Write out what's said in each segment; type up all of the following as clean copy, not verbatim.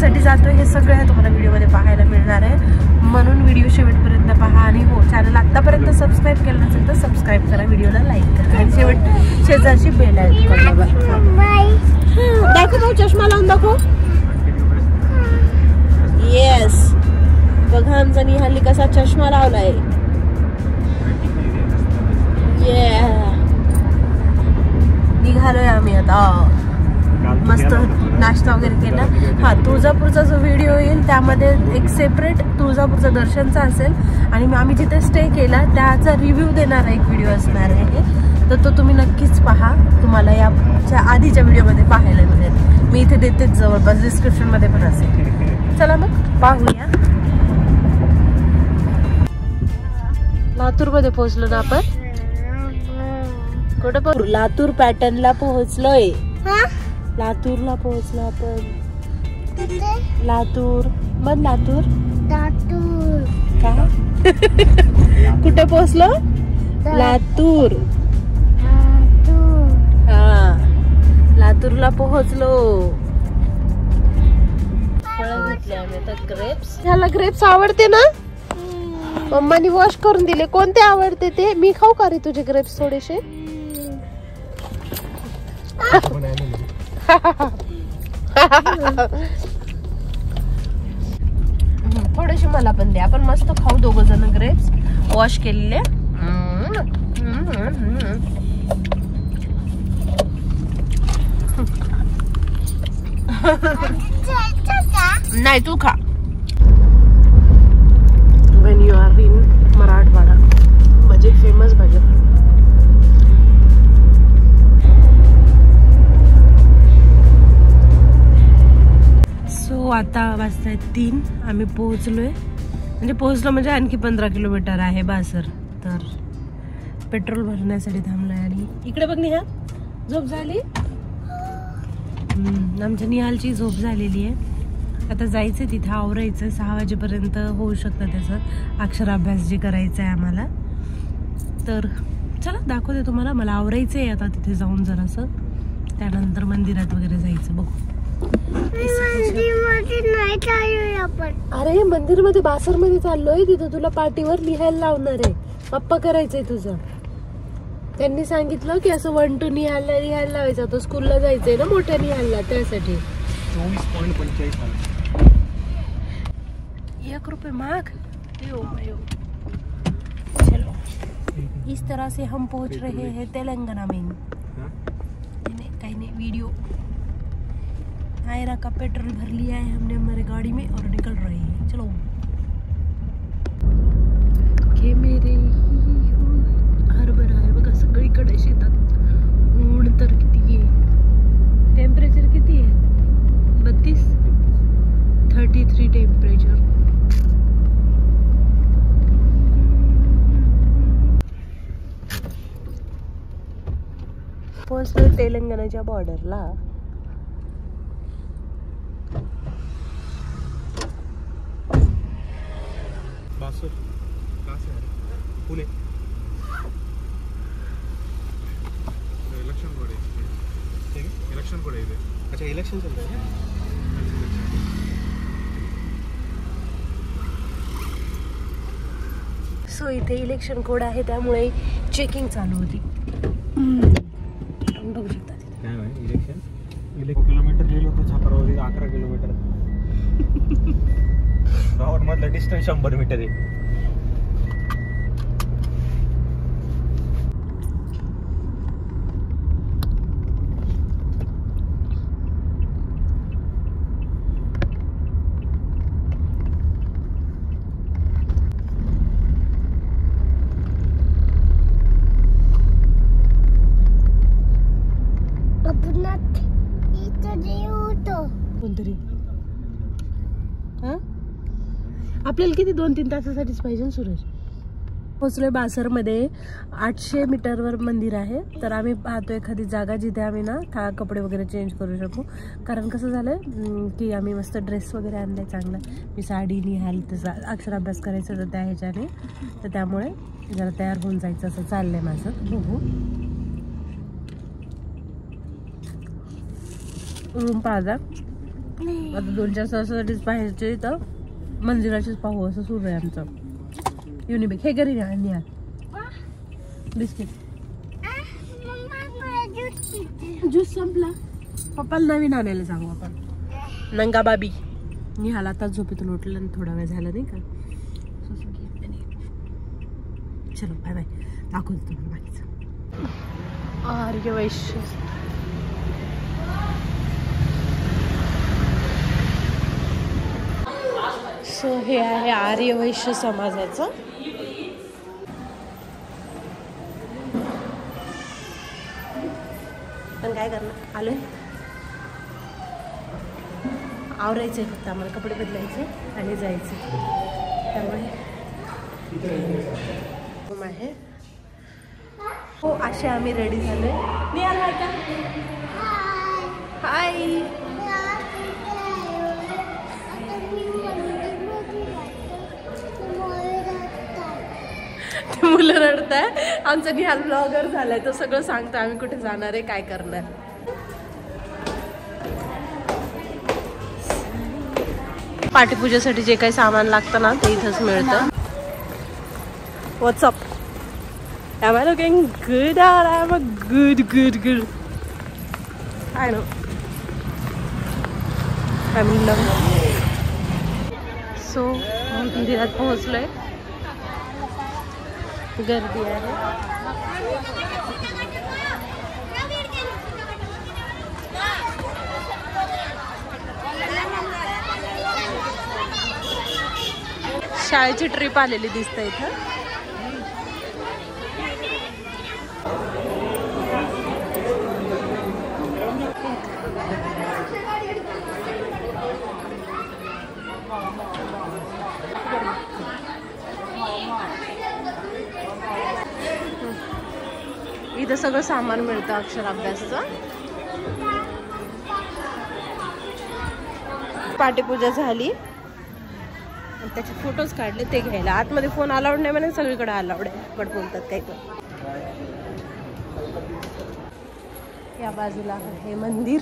कशासाठी जातोय हे सगळं तुम्हाला व्हिडिओमध्ये पाहायला मिळणार आहे, म्हणून व्हिडिओ शेवटपर्यंत पहा. आणि हो, चॅनल आतापर्यंत सबस्क्राईब केलं नसेल तर सबस्क्राईब करा, व्हिडिओला लाईक करा आणि शेजारची बेल आयकॉन दाखव. भाऊ चष्मा लावून दाखव. येस, बघा आमचा निहाली कसा चष्मा लावलाय. निघालोय आम्ही आता. मस्त नाश्ता वगैरे केला. हा, तुळजापूरचा जो व्हिडिओ येईल त्यामध्ये एक सेपरेट तुळजापूरचं दर्शनचा असेल आणि आम्ही जिथे स्टे केला त्याचा रिव्ह्यू देणारा एक व्हिडिओ असणार आहे, तर तो तुम्ही नक्कीच पहा. तुम्हाला याच्या आधीच्या व्हिडिओमध्ये पाहायला मिळेल. मी इथे देतेच, जवळपास डिस्क्रिप्शनमध्ये पण असेल. चला मग पाहूया. लातूरमध्ये पोहोचलो ना आपण. कुठं पोहोचलो? लातूर पॅटर्नला पोहोचलोय. लातूरला पोहोचलो आपण. लातूर मग लातूर का कुठे पोहोचलो? लातूर. हा, लातूरला पोहोचलो. फळं घेतले आम्ही आता. ग्रेप्स. ह्याला ग्रेप्स आवडते ना? मम्मानी वॉश करून दिले. कोणते आवडते ते? मी खाऊ का रे तुझे ग्रेप्स थोडेसे? थोडेसे मला पण द्या, आपण मस्त खाऊ दोघ जण ग्रेप्स वॉश केलेले. नाही, तू खा. When you are in Marathwada, भजे फेमस भजे. सो आता वाजताय 3. आम्ही पोहोचलोय, म्हणजे आणखी 15 किलोमीटर आहे बासर. तर पेट्रोल भरण्यासाठी थांबलोय. आणि इकडे बघ निहाल, झोप झाली. आमच्या निहालची झोप झालेली आहे. आता जायचं तिथे, आवरायचं. 6 वाजेपर्यंत होऊ शकतं त्याचं अक्षराभ्यास जे करायचं आहे आम्हाला. तर चला दाखवते तुम्हाला. मला आवरायचं आहे आता तिथे जाऊन जरासं, त्यानंतर मंदिरात वगैरे जायचं. बघू. अरे मंदिर मध्ये बासर मध्ये चाललोय, तिथं तुला पाठीवर लिहायला लावणार आहे. पप्पा करायचंय तुझं. त्यांनी सांगितलं की असं 1 to लिहायला लावायचं. तो स्कूलला जायचंय ना मोठ्या निहालला, त्यासाठी. 1 रुपये माग. चलो, इस तरह से हम पहुंच रहे हैं तेलंगाना में. कहीं नहीं, वीडियो आयरा का पेट्रोल भर लिया है हमने हमारे गाड़ी में और निकल रहे हैं. चलो. के मेरे हरभरा आहे बघा सगळीकडे शेतात. ऊन तर किती आहे. टेम्परेचर किती आहे? 33 टेम्परेचर. पोहोचलो तेलंगणाच्या बॉर्डरला. पुणे. इलेक्शन कोड आहे. अच्छा, इलेक्शन चल रहा है. सो इथे इलेक्शन कोड आहे त्यामुळे चेकिंग चालू होती. बघू शकता इलेक्शन. 1 किलोमीटर लिहिलं होतं छापावरती. 11 किलोमीटर. गावामधलं डिस्टन्स 100 मीटर आहे. कोणतरी आपल्याला किती 2-3 तासासाठीच पाहिजे सूरज. पोहोचलोय बासरमध्ये. 800 मीटरवर मंदिर आहे. तर आम्ही पाहतो एखादी जागा जिथे आम्ही ना कपडे वगैरे चेंज करू शकू. कारण कसं झालं की आम्ही मस्त ड्रेस वगैरे आणलाय चांगला. मी साडी निहाल तसा अक्षराभ्यास करायचं होतं त्या ह्याच्याने, तर त्यामुळे जरा तयार होऊन जायचं असं चाललंय माझं. बघू. रूम पाहा. आता 2-4 तासासाठीच बाहेरचे तर मंदिराचीच पाहू असं सुरू आहे आमचं. युनिबिक हे घरी न्या बिस्किट. ज्यूस संपला. पप्पाला नवीन आणायला सांगू आपण. नंगा बाबी निहाल आता झोपेतून उठलं आणि थोडा वेळ झाला नाही का. चलो बाय बाय. दाखवतो तुम्हाला बाकीचं. आर्य वैश्य सो हे आहे आर्य वैश्य समाजाचं. पण काय करणार आलोय. आवरायचंय फक्त आम्हाला. कपडे बदलायचे आणि जायचे. त्यामुळे आहे हो असे आम्ही रेडी झालोय. निहाल हाय का? हाय. मुलं रडताय. आमचा निहाल ब्लॉगर झालाय. तो सगळं सांगतो आम्ही कुठे जाणार आहे काय करणार. पाठीपूजेसाठी जे काही सामान लागतं ना ते इथंच मिळतं. WhatsApp Am I looking good or am I good? I know. I'm in love. So मंदिरात पोहोचलोय. गर्दी आहे. शाळेची ट्रिप आलेली दिसते इथं. इथं सगळं सामान मिळतं अक्षर अभ्यासचं. पाठीपूजा झाली. त्याचे फोटोज काढले ते घ्यायला. आतमध्ये फोन अलाउड नाही म्हणे. सगळीकडे अलाउड आहे. बट बोलतात काही पण. या बाजूला हे मंदिर.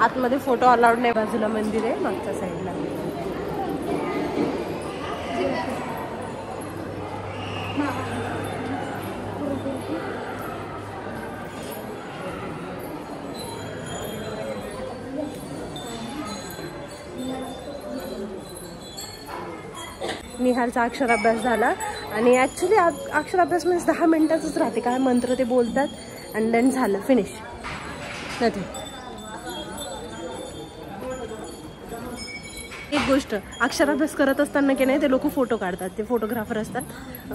आतमध्ये फोटो अलाउड नाही. बाजूला मंदिर आहे मागच्या साईडला. निहालचा अक्षराभ्यास झाला. आणि ॲक्च्युली अक्षराभ्यास म्हणजे 10 मिनिटाचंच राहते. काय मंत्र ते बोलतात आणि देन झालं फिनिश. नथिंग. एक गोष्ट अक्षराभ्यास करत असताना की नाही ते लोक फोटो काढतात. ते फोटोग्राफर असतात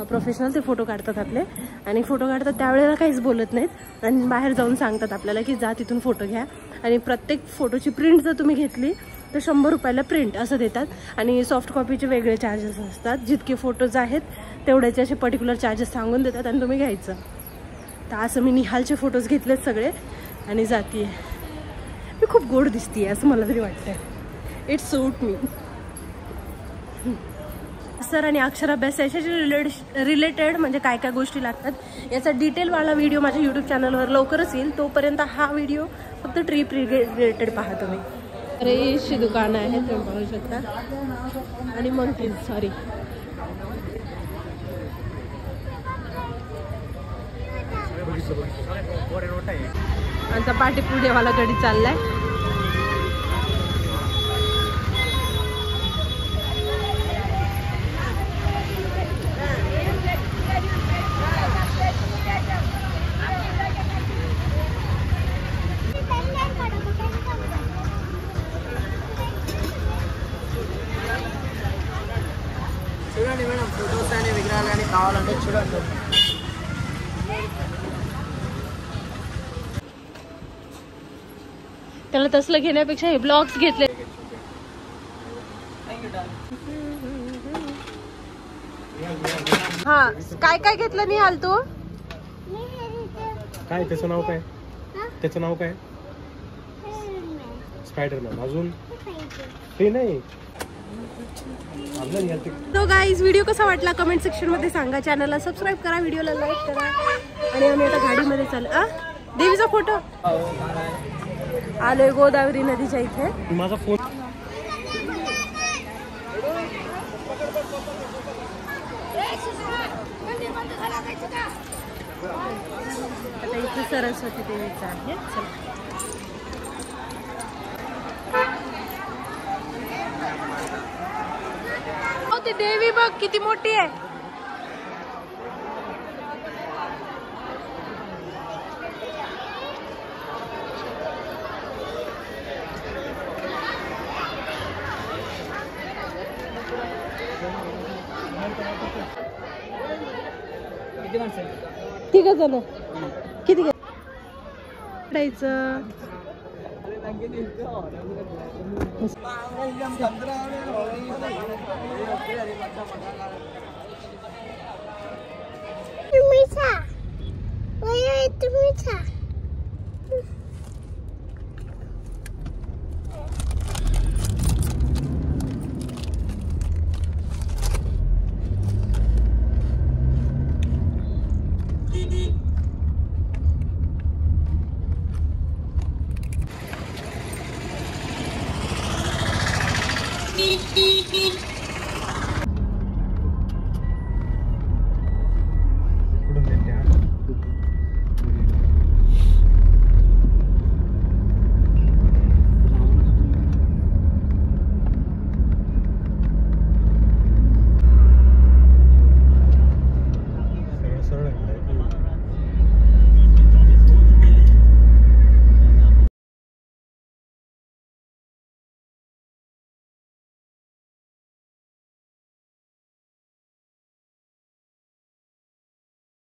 प्रोफेशनल. ते फोटो काढतात आपले. आणि फोटो काढतात त्यावेळेला काहीच बोलत नाहीत. आणि बाहेर जाऊन सांगतात आपल्याला की जा तिथून फोटो घ्या. आणि प्रत्येक फोटोची प्रिंट जर तुम्ही घेतली तर 100 रुपयाला प्रिंट असं देतात. आणि सॉफ्ट कॉपीचे वेगळे चार्जेस असतात. जितके फोटोज आहेत तेवढ्याचे असे पर्टिक्युलर चार्जेस सांगून देतात आणि तुम्ही घ्यायचं. तर असं मी निहालचे फोटोज घेतलेत सगळे आणि जाते. मी खूप गोड दिसते असं मला तरी वाटतं. It suit me. सर आणि अक्षराभ्यास याच्याशी रिलेटेड म्हणजे काय काय गोष्टी लागतात याचा डिटेलवाला व्हिडिओ माझ्या यूट्यूब चॅनलवर लवकरच येईल. तोपर्यंत हा व्हिडिओ फक्त ट्रिप रिलेटेड पहा तुम्ही. बरीचशी दुकानं आहेत तुम्ही पाहू शकता. आणि मंकीज सॉरी आमचा पाठीपुढेवाला गडी चाललाय. చూడండి మేడం ఫోటోస్ అని విగ్రహాలు కానీ కావాలంటే చూడండి. त्याला तसलं घेण्यापेक्षा हे ब्लॉग्स घेतले. हा काय काय घेतलं निहाल तू? काय त्याचं नाव काय? त्याचं नाव काय? स्पायडरमॅन. अजून ते नाही. तो गाईज व्हिडिओ कसा वाटला कमेंट सेक्शन मध्ये सांगा. चॅनलला सबस्क्राईब करा, व्हिडिओला लाईक करा. आणि आम्ही आता गाडीमध्ये चालू. देवीचा फोटो आलोय गोदावरी नदीच्या इथे. माझा फोन आता इथे सरस्वती देवीचं आहे. ती देवी बघ किती मोठी आहे. तिघ जण किती घ्यायचं? तुम्ही